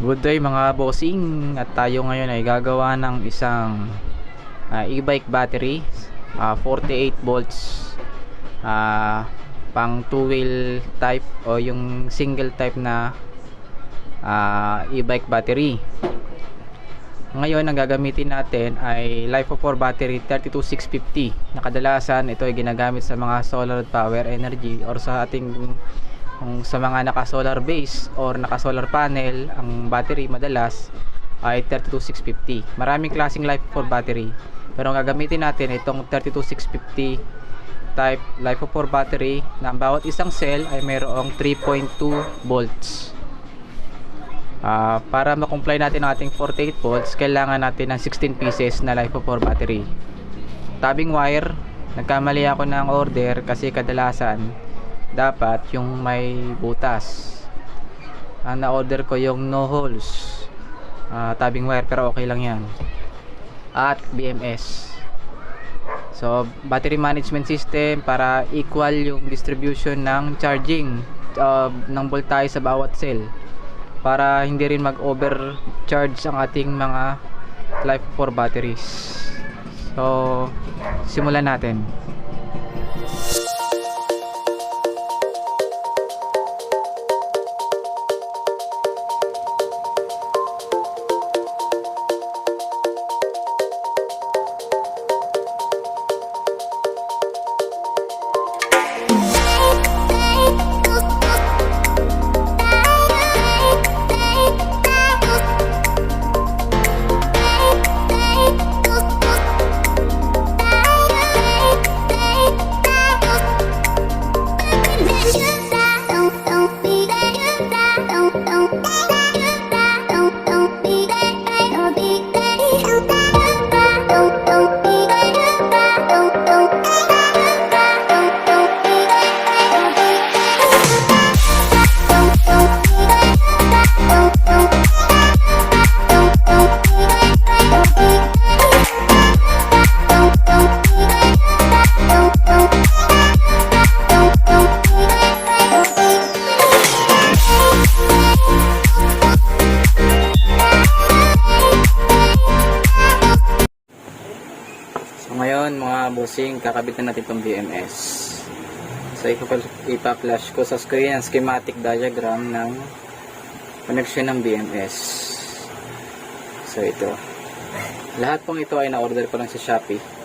Good day mga bossing, at tayo ngayon ay gagawa ng isang e-bike battery, 48 volts, pang 2 wheel type o yung single type na e-bike battery. Ngayon ang gagamitin natin ay Lifepo4 battery 32650 na kadalasan ito ay ginagamit sa mga solar power energy or sa ating kung sa mga naka solar base or naka solar panel. Ang battery madalas ay 32650. Maraming klaseng Lifepo4 battery, pero ang gagamitin natin itong 32650 type Lifepo4 battery na ang bawat isang cell ay mayroong 3.2 volts. Para ma-comply natin ang ating 48 volts, kailangan natin ng 16 pieces na Lifepo4 battery. Tabing wire, nagkamali ako ng order kasi kadalasan dapat yung may butas. Ang na-order ko yung no holes tabing wire, pero okay lang yan. At BMS. So battery management system para equal yung distribution ng charging ng voltage sa bawat cell, para hindi rin mag-overcharge ang ating mga Lifepo4 batteries. So simulan natin. Ngayon mga bossing, kakabit na natin itong BMS. So ipa-flash ko sa screen ang schematic diagram ng connection ng BMS. So ito, lahat pong ito ay na-order ko lang sa Shopee.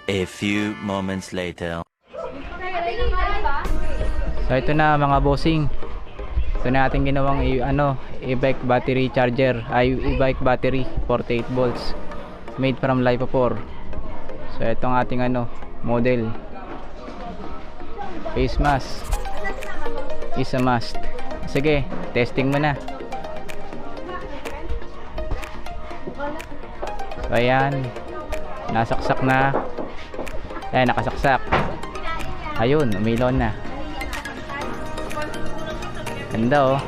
A few moments later. So ito na mga bossing. Ito na ating ginawang e-bike battery charger, ay e-bike battery 48 volts made from Lifepo4. So ito ang ating model. Face mask is a must. Sige, testing mo na. So ayan, nasaksak na. Ayan, nakasaksak. Ayun, umilaw na. Ganda oh.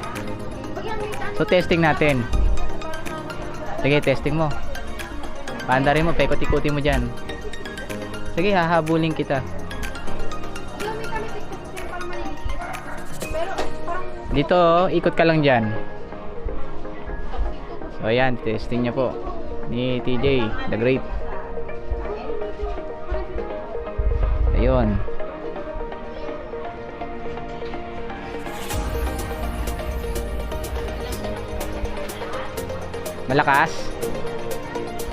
So testing natin. Sige, testing mo. Paandarin mo, paikot-ikutin mo dyan. Sige, hahabulin kita. Dito oh, ikot ka lang dyan. So ayan, testing niya po ni TJ, the great. Ayun. Malakas.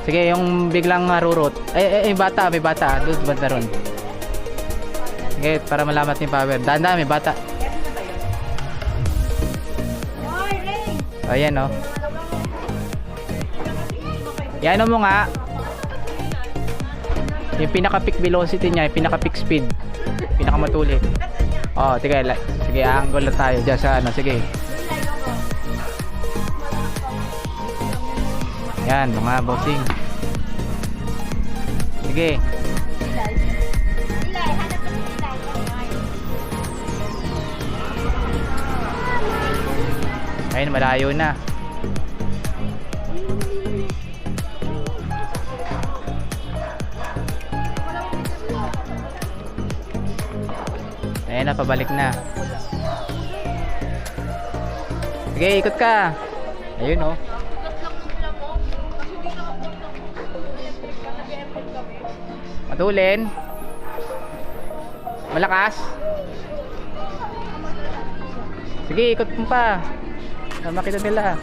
Sige, yung biglang marurot. May bata. Doon banda ron. Sige, para malamat yung power. Dahan-dahan, may bata. Ayan oh. Yan mo nga. Yung pinaka-peak velocity niya, yung pinaka-peak speed. Pinaka-matuli. Oh, sige, angle na tayo diyan sa sige. Yan, mga bossing. Sige. Ayun, malayo na. Ayan na, pabalik na. Sige, ikot ka. Ayun oh. Matulin. Malakas. Sige, ikot mo pa. Makita nila.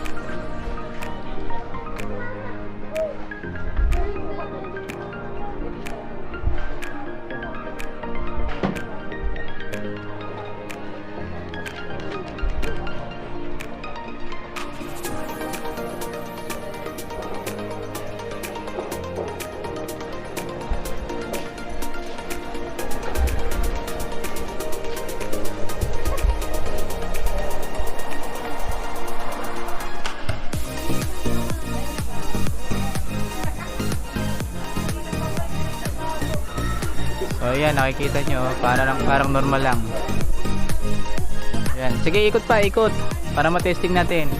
So ayan, nakikita nyo, parang normal lang. Ayan. Sige, ikot pa, ikot para matesting natin.